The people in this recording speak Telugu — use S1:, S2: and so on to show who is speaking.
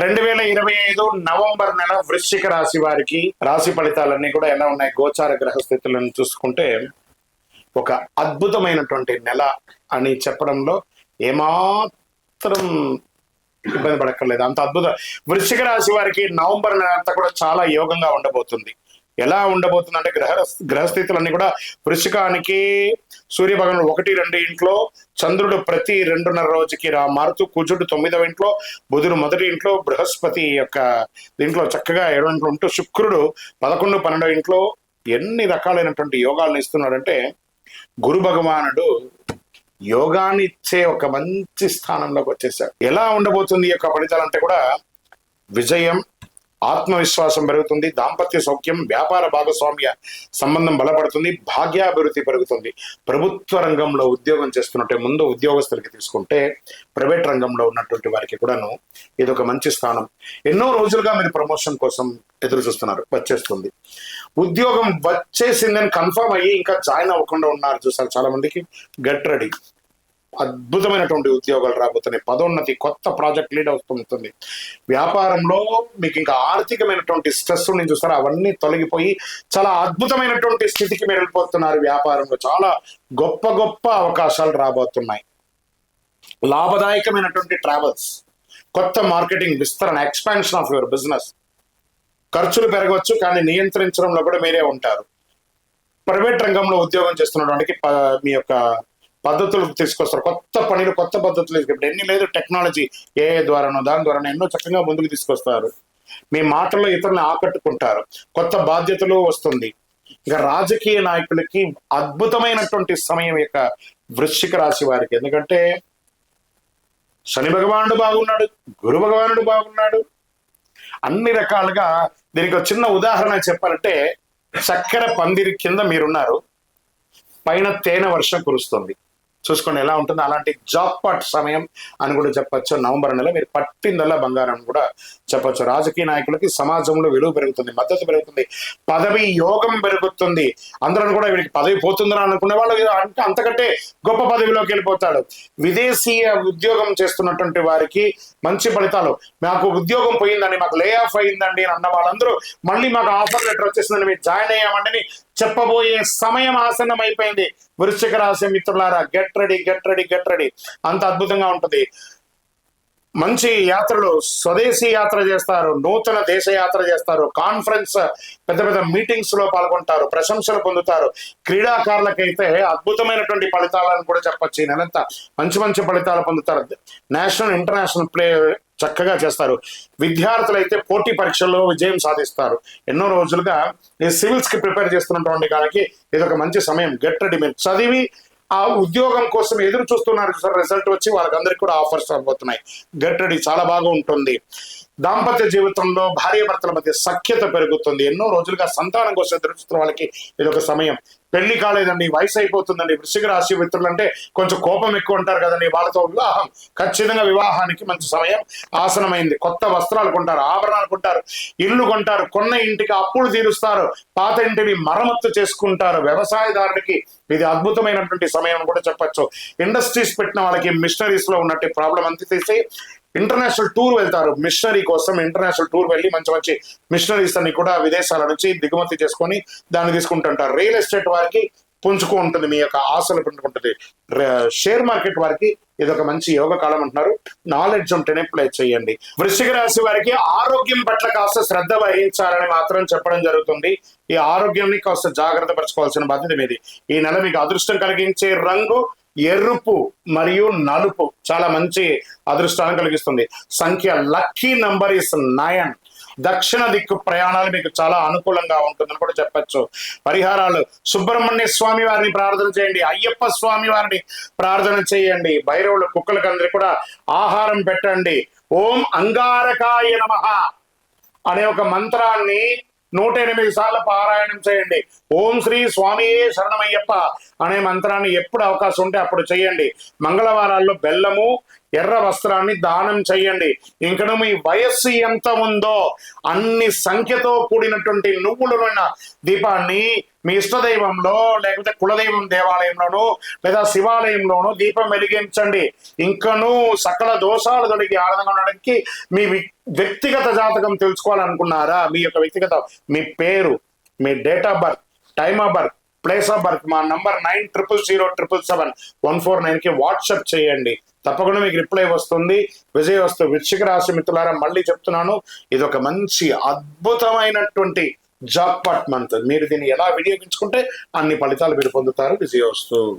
S1: 2025 నవంబర్ నెల వృశ్చిక రాశి వారికి రాశి ఫలితాలన్నీ కూడా ఎలా ఉన్నాయి? గోచార గ్రహ స్థితులను చూసుకుంటే ఒక అద్భుతమైనటువంటి నెల అని చెప్పడంలో ఏమాత్రం ఇబ్బంది పడక్కర్లేదు. అంత అద్భుతం. వృశ్చిక రాశి వారికి నవంబర్ నెల అంతా కూడా చాలా యోగంగా ఉండబోతుంది. ఎలా ఉండబోతుంది అంటే గ్రహస్థితులన్నీ కూడా వృశ్చికానికి సూర్య భగవానుడు 1-2 ఇంట్లో, చంద్రుడు ప్రతి 2.5 రోజుకి మారుతూ, కుజుడు 9వ ఇంట్లో, బుధుడు 1వ ఇంట్లో, బృహస్పతి యొక్క దీంట్లో చక్కగా 7వ ఇంట్లో ఉంటూ, శుక్రుడు 11-12 ఇంట్లో ఎన్ని రకాలైనటువంటి యోగాలను ఇస్తున్నాడంటే గురు భగవానుడు యోగాన్ని ఇచ్చే ఒక మంచి స్థానంలోకి వచ్చేసాడు. ఎలా ఉండబోతుంది ఈ యొక్క ఫలితాలంటే కూడా విజయం, ఆత్మవిశ్వాసం పెరుగుతుంది, దాంపత్య సౌఖ్యం, వ్యాపార భాగస్వామ్య సంబంధం బలపడుతుంది, భాగ్యాభివృద్ధి పెరుగుతుంది. ప్రభుత్వ రంగంలో ఉద్యోగం చేస్తున్నట్టే ముందు ఉద్యోగస్తులకి తీసుకుంటే ప్రైవేట్ రంగంలో ఉన్నటువంటి వారికి కూడాను ఇది ఒక మంచి స్థానం. ఎన్నో రోజులుగా మీరు ప్రమోషన్ కోసం ఎదురు చూస్తున్నారు, వచ్చేస్తుంది. ఉద్యోగం వచ్చేసిందని కన్ఫర్మ్ అయ్యి ఇంకా జాయిన్ అవ్వకుండా ఉన్నారు చూసారు చాలా మందికి. Get ready. అద్భుతమైనటువంటి ఉద్యోగాలు రాబోతున్నాయి. పదోన్నతి, కొత్త ప్రాజెక్ట్ లీడ్ అవుతుంది. వ్యాపారంలో మీకు ఇంకా ఆర్థికమైనటువంటి స్ట్రెస్ నుంచి చూస్తారా, అవన్నీ తొలగిపోయి చాలా అద్భుతమైనటువంటి స్థితికి మీరు వెళ్ళిపోతున్నారు. వ్యాపారంలో చాలా గొప్ప గొప్ప అవకాశాలు రాబోతున్నాయి. లాభదాయకమైనటువంటి ట్రావెల్స్, కొత్త మార్కెటింగ్ విస్తరణ, ఎక్స్పాన్షన్ ఆఫ్ యువర్ బిజినెస్. ఖర్చులు పెరగవచ్చు కానీ నియంత్రించడంలో కూడా మీరే ఉంటారు. ప్రైవేట్ రంగంలో ఉద్యోగం చేస్తున్నటువంటి మీ యొక్క పద్ధతులు తీసుకొస్తారు. కొత్త పనులు, కొత్త పద్ధతులు తీసుకుంటే ఎన్ని లేదు టెక్నాలజీ ఏ ద్వారానో దాని ద్వారానో ఎన్నో చక్కగా ముందుకు తీసుకొస్తారు. మీ మాటల్లో ఇతరులను ఆకట్టుకుంటారు. కొత్త బాధ్యతలు వస్తుంది. ఇక రాజకీయ నాయకులకి అద్భుతమైనటువంటి సమయం యొక్క వృశ్చిక రాశి వారికి. ఎందుకంటే శని భగవానుడు బాగున్నాడు, గురు భగవానుడు బాగున్నాడు. అన్ని రకాలుగా దీనికి ఒక చిన్న ఉదాహరణ చెప్పాలంటే చక్కెర పందిరి కింద మీరున్నారు, పైన తేనె వర్షం కురుస్తుంది. చూసుకోండి ఎలా ఉంటుందో. అలాంటి జాక్పాట్ సమయం అని కూడా చెప్పచ్చు. నవంబర్ నెల మీరు పట్టిందల్లా బంగారం కూడా చెప్పచ్చు. రాజకీయ నాయకులకి సమాజంలో విలువ పెరుగుతుంది, మద్దతు పెరుగుతుంది, పదవి యోగం పెరుగుతుంది. అందరూ కూడా వీడికి పదవి పోతుందని అనుకునే వాళ్ళు అంటే అంతకంటే గొప్ప పదవిలోకి వెళ్ళిపోతాడు. విదేశీయ ఉద్యోగం చేస్తున్నటువంటి వారికి మంచి ఫలితాలు. మాకు ఉద్యోగం పోయిందండి, మాకు లే ఆఫ్ అయిందండి అని అన్న వాళ్ళందరూ మళ్ళీ మాకు ఆఫర్ లెటర్ వచ్చేసిందని మీరు జాయిన్ అయ్యామండి చెప్పబోయే సమయం ఆసన్నం అయిపోయింది. వృశ్చిక రాశి మిత్రులారా, get ready, get ready, get ready. అంత అద్భుతంగా ఉంటుంది. మంచి యాత్రలు, స్వదేశీ యాత్ర చేస్తారు, నూతన దేశ యాత్ర చేస్తారు, కాన్ఫరెన్స్ పెద్ద పెద్ద మీటింగ్స్ లో పాల్గొంటారు, ప్రశంసలు పొందుతారు. క్రీడాకారులకైతే అద్భుతమైనటువంటి ఫలితాలను కూడా చెప్పచ్చు. ఈ నెలంతా మంచి మంచి ఫలితాలు పొందుతారు. నేషనల్, ఇంటర్నేషనల్ ప్లే చక్కగా చేస్తారు. విద్యార్థులు అయితే పోటీ పరీక్షల్లో విజయం సాధిస్తారు. ఎన్నో రోజులుగా ఈ సివిల్స్ కి ప్రిపేర్ చేస్తున్నటువంటి వాళ్ళకి ఇది ఒక మంచి సమయం. Get ready. మీరు చదివి ఆ ఉద్యోగం కోసం ఎదురు చూస్తున్నారు సార్, రిజల్ట్ వచ్చి వాళ్ళకందరికీ కూడా ఆఫర్స్ రాబోతున్నాయి. Get ready. చాలా బాగా ఉంటుంది. దాంపత్య జీవితంలో భార్యాభర్తల మధ్య సఖ్యత పెరుగుతుంది. ఎన్నో రోజులుగా సంతానం కోసం ఎదురు చూస్తున్న వాళ్ళకి ఇది ఒక సమయం. పెళ్లి కాలేదండి, వయసు అయిపోతుందండి, వృశ్చిక రాశి మిత్రులు అంటే కొంచెం కోపం ఎక్కువ ఉంటారు కదండి, వాళ్ళతో వివాహం, ఖచ్చితంగా వివాహానికి మంచి సమయం ఆసనమైంది. కొత్త వస్త్రాలు కొంటారు, ఆభరణాలు కొంటారు, ఇల్లు కొంటారు, కొన్న ఇంటికి అప్పులు తీరుస్తారు, పాత ఇంటిని మరమ్మత్తు చేసుకుంటారు. వ్యవసాయదారుడికి ఇది అద్భుతమైనటువంటి సమయం కూడా చెప్పచ్చు. ఇండస్ట్రీస్ పెట్టిన వాళ్ళకి మిషనరీస్ లో ఉన్నట్టు ప్రాబ్లం అంతా తీసి ఇంటర్నేషనల్ టూర్ వెళ్తారు. మిషనరీ కోసం ఇంటర్నేషనల్ టూర్ వెళ్ళి మంచి మంచి మిషనరీస్ అన్ని కూడా విదేశాల నుంచి దిగుమతి చేసుకొని దాన్ని తీసుకుంటుంటారు. రియల్ ఎస్టేట్ వారికి పుంజుకు ఉంటుంది, మీ యొక్క ఆశలు పెంచుకుంటుంది. షేర్ మార్కెట్ వారికి ఇది ఒక మంచి యోగ కాలం అంటున్నారు. నాలెడ్జ్ ఉంటేనే ప్లే చేయండి. వృశ్చిక రాశి వారికి ఆరోగ్యం పట్ల కాస్త శ్రద్ధ వహించాలని మాత్రం చెప్పడం జరుగుతుంది. ఈ ఆరోగ్యాన్ని కాస్త జాగ్రత్త పరచుకోవాల్సిన బాధ్యత మీది. ఈ నెల మీకు అదృష్టం కలిగించే రంగు ఎరుపు మరియు నలుపు. చాలా మంచి అదృష్టాన్ని కలిగిస్తుంది. సంఖ్య లక్కీ నంబర్ ఇస్ 9. దక్షిణ దిక్కు ప్రయాణాలు మీకు చాలా అనుకూలంగా ఉంటుందని కూడా చెప్పచ్చు. పరిహారాలు: సుబ్రహ్మణ్య స్వామి వారిని ప్రార్థన చేయండి, అయ్యప్ప స్వామి వారిని ప్రార్థన చేయండి, భైరవులు కుక్కలకు అందరికీ కూడా ఆహారం పెట్టండి. ఓం అంగారకాయ నమః అనే ఒక మంత్రాన్ని 108 సార్లు పారాయణం చేయండి. ఓం శ్రీ స్వామియే శరణమయ్యప్ప అనే మంత్రాన్ని ఎప్పుడు అవకాశం ఉంటే అప్పుడు చేయండి. మంగళవారాల్లో బెల్లము, ఎర్ర వస్త్రాన్ని దానం చేయండి. ఇంకను మీ వయస్సు ఎంత ఉందో అన్ని సంఖ్యతో కూడినటువంటి నువ్వులైన దీపాన్ని మీ ఇష్టదైవంలో లేకపోతే కులదైవం దేవాలయంలోనూ లేదా శివాలయంలోనూ దీపం వెలిగించండి. ఇంకనూ సకల దోషాలు తొలగి ఆనందంగా ఉండడానికి మీ వ్యక్తిగత జాతకం తెలుసుకోవాలనుకున్నారా? మీ యొక్క వ్యక్తిగత మీ పేరు, మీ date of birth, time of birth, place of birth మా నంబర్ 9007077149కి వాట్సాప్ చేయండి. తప్పకుండా మీకు రిప్లై వస్తుంది. విజయవస్తు వృశ్చిక రాశి మిత్రులారా, మళ్ళీ చెప్తున్నాను, ఇది ఒక మంచి అద్భుతమైనటువంటి జాక్పాట్ మంత్. మీరు దీన్ని ఎలా వినియోగించుకుంటే అన్ని ఫలితాలు మీరు పొందుతారు. విజయవస్తు.